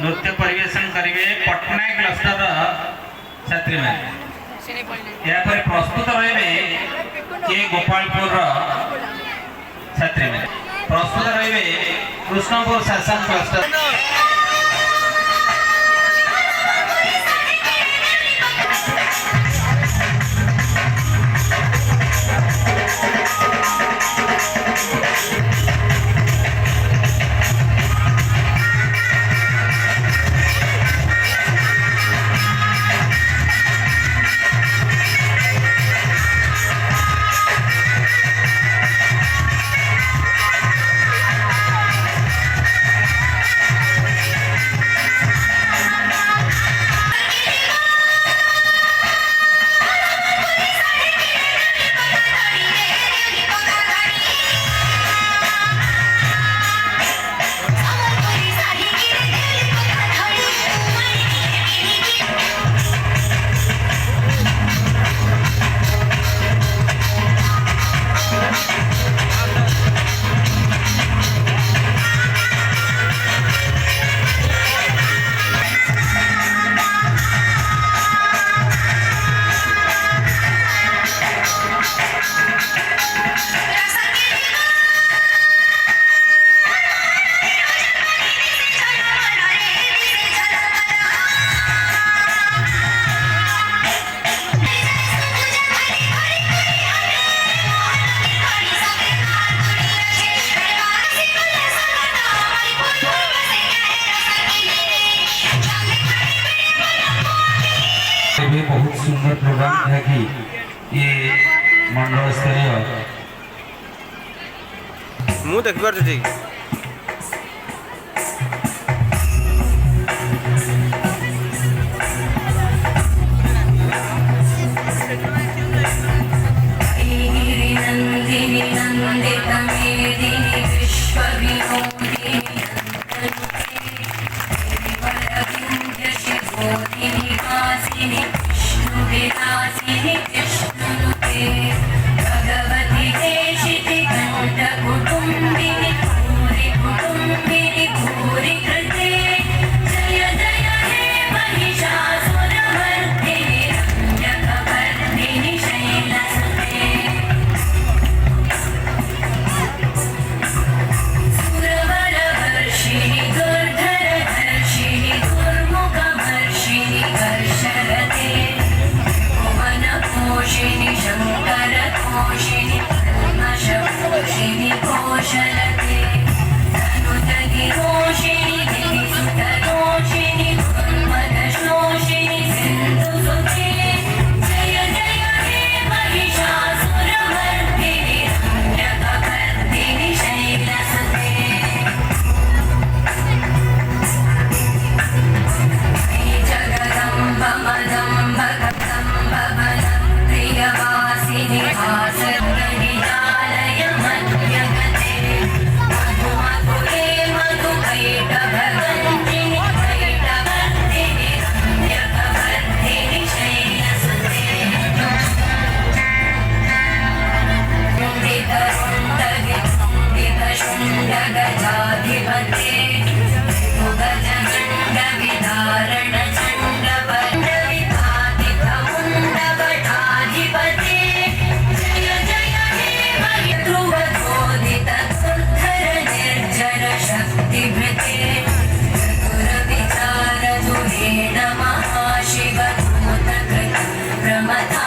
नृत्य परिवेशन करेंगे पटनायक क्लस्टर छात्री मैंने यापर प्रस्तुत रहे के गोपालपुर छात्री मैंने प्रस्तुत रहे कृष्णपुर शासन क्लस्टर बहुत सुंदर प्रोग्राम है कि ये मंडल स्तरीय मु देख पार ठीक भगवती देशिति कंठ कुटुंबिनी भूरि कुटुंबिनी भूरि कृते जय जय हे महिषासुरमर्दिनि रम्यकवर्दिनि शैलसुते सुरवरवर्षिणि दुर्धरधर्षिणि दुर्मुखमर्षिणि कर्षरते भुवनपोषिणि शङ्करतोषिणि कल्मषपोषिणि कोशलते तनुतगिरोषिणि गिरिसुतरोषिणि दुर्मदशोषिणि सिन्धुसुते जय जय हे महिषासुरमर्दिनि रम्यकवर्दिनि शैलसुते जगदम्ब मदम्ब कदम्ब बलं प्रियवासिनि हासर्गनिजालय मध्यगते मधुमधुरे मधुकैटभगञ्जिनि कैटवर्धिनि रम्यकवर्धिनि शैलसुते मुण्डितरुण्डविमुण्डितशुण्डगजाधिपते मुगजगण्डविधारणचण्डवण्डविधातिकमुण्डवटाधिपते जय जय हे ध्रुवधोदितसुद्धरनिर्जरशक्तिभृते चतुरविचारधुरेण महाशिवभूतकृत प्रमथा